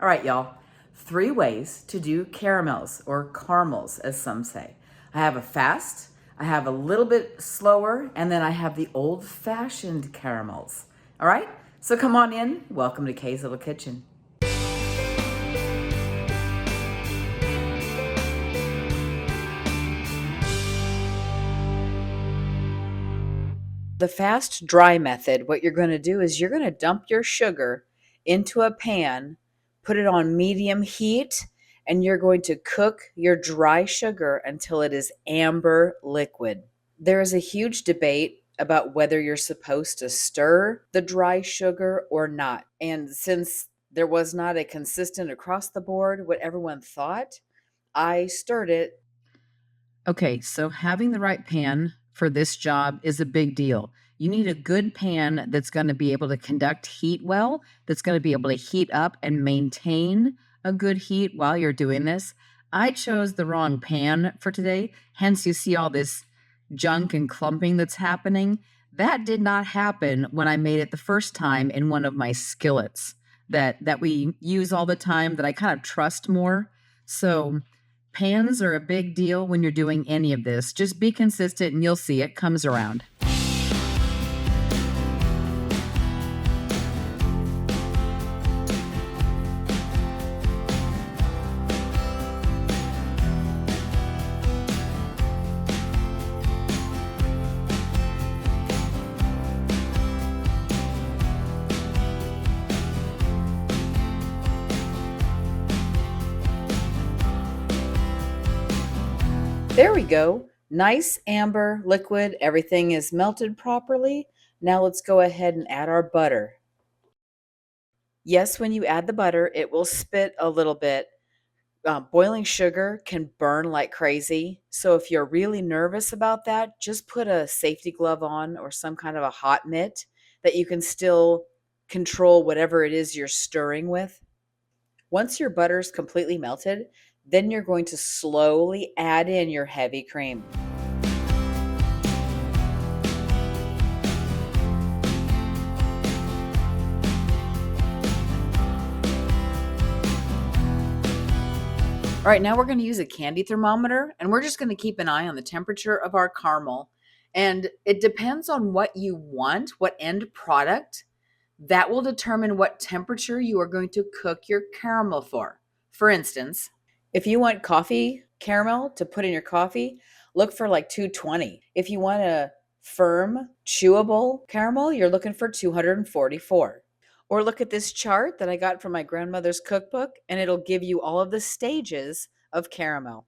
All right, y'all. 3 ways to do caramels or caramels, as some say. I have a fast, I have a little bit slower, and then I have the old-fashioned caramels. All right? So come on in. Welcome to Kay's Little Kitchen. The fast dry method, what you're going to do is you're going to dump your sugar into a pan, put it on medium heat, and you're going to cook your dry sugar until it is amber liquid. There is a huge debate about whether you're supposed to stir the dry sugar or not. And since there was not a consistent across the board what everyone thought, I stirred it. Okay, so having the right pan for this job is a big deal. You need a good pan that's going to be able to conduct heat well, that's going to be able to heat up and maintain a good heat while you're doing this. I chose the wrong pan for today, hence, you see all this junk and clumping that's happening. That did not happen when I made it the first time in one of my skillets that we use all the time that I kind of trust more. So, pans are a big deal when you're doing any of this. Just be consistent and you'll see it comes around. There we go. Nice amber liquid. Everything is melted properly. Now let's go ahead and add our butter. Yes, when you add the butter, it will spit a little bit. Boiling sugar can burn like crazy. So if you're really nervous about that, just put a safety glove on or some kind of a hot mitt that you can still control whatever it is you're stirring with. Once your butter is completely melted, then you're going to slowly add in your heavy cream. All right, now we're going to use a candy thermometer and we're just going to keep an eye on the temperature of our caramel. And it depends on what you want, what end product, that will determine what temperature you are going to cook your caramel for. For instance, if you want coffee caramel to put in your coffee, look for like 220. If you want a firm, chewable caramel, you're looking for 244. Or look at this chart that I got from my grandmother's cookbook, and it'll give you all of the stages of caramel.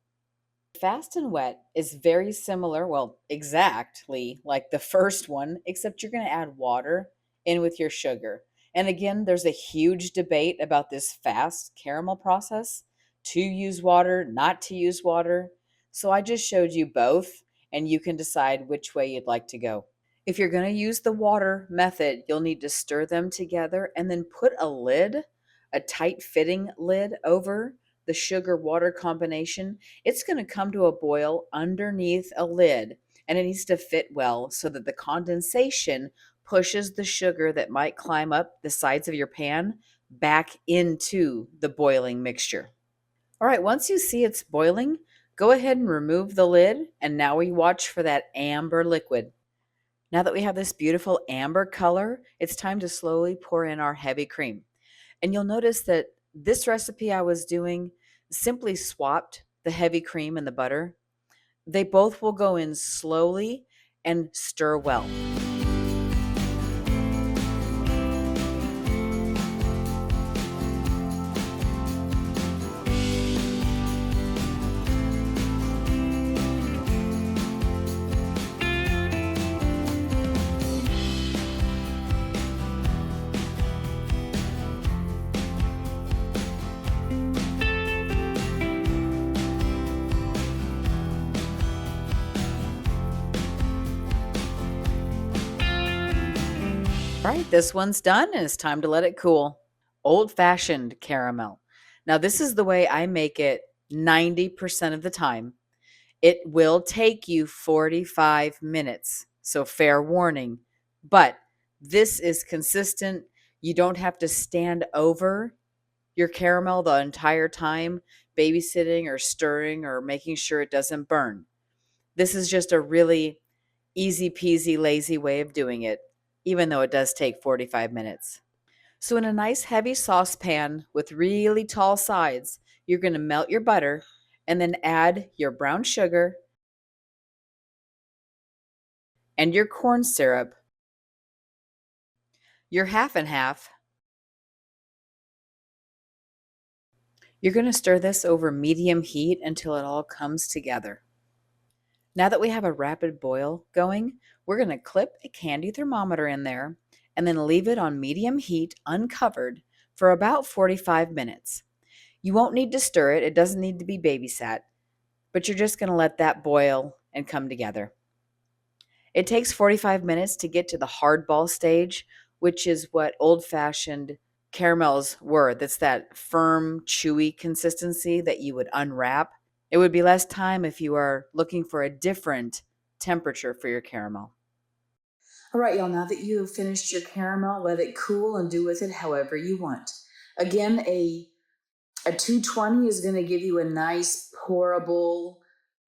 Fast and wet is very similar, well, exactly like the first one, except you're going to add water in with your sugar. And again, there's a huge debate about this fast caramel process, to use water, not to use water. So I just showed you both, and you can decide which way you'd like to go. If you're going to use the water method, you'll need to stir them together and then put a lid, a tight fitting lid over the sugar water combination. It's going to come to a boil underneath a lid and it needs to fit well so that the condensation pushes the sugar that might climb up the sides of your pan back into the boiling mixture. All right, once you see it's boiling, go ahead and remove the lid, and now we watch for that amber liquid. Now that we have this beautiful amber color, it's time to slowly pour in our heavy cream. And you'll notice that this recipe I was doing simply swapped the heavy cream and the butter. They both will go in slowly and stir well. All right, this one's done and it's time to let it cool. Old-fashioned caramel. Now, this is the way I make it 90% of the time. It will take you 45 minutes, so fair warning. But this is consistent. You don't have to stand over your caramel the entire time, babysitting or stirring or making sure it doesn't burn. This is just a really easy peasy, lazy way of doing it, even though it does take 45 minutes. So, in a nice heavy saucepan with really tall sides, you're going to melt your butter and then add your brown sugar and your corn syrup, your half and half. You're going to stir this over medium heat until it all comes together. Now that we have a rapid boil going, we're going to clip a candy thermometer in there and then leave it on medium heat uncovered for about 45 minutes. You won't need to stir it, it doesn't need to be babysat, but you're just going to let that boil and come together. It takes 45 minutes to get to the hardball stage, which is what old fashioned caramels were. That's that firm, chewy consistency that you would unwrap. It would be less time if you are looking for a different temperature for your caramel. All right, y'all, now that you have finished your caramel, let it cool and do with it however you want. Again, a 220 is going to give you a nice pourable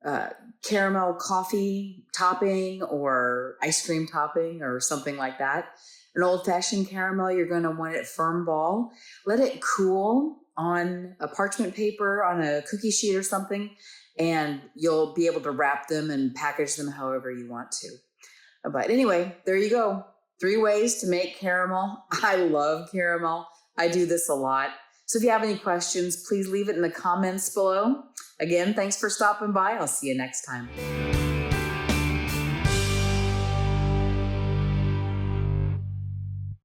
uh, caramel coffee topping or ice cream topping or something like that. An old fashioned caramel, you're going to want it firm ball. Let it cool on a parchment paper, on a cookie sheet or something, and you'll be able to wrap them and package them however you want to. But anyway, there you go. 3 ways to make caramel. I love caramel. I do this a lot. So if you have any questions, please leave it in the comments below. Again, thanks for stopping by. I'll see you next time.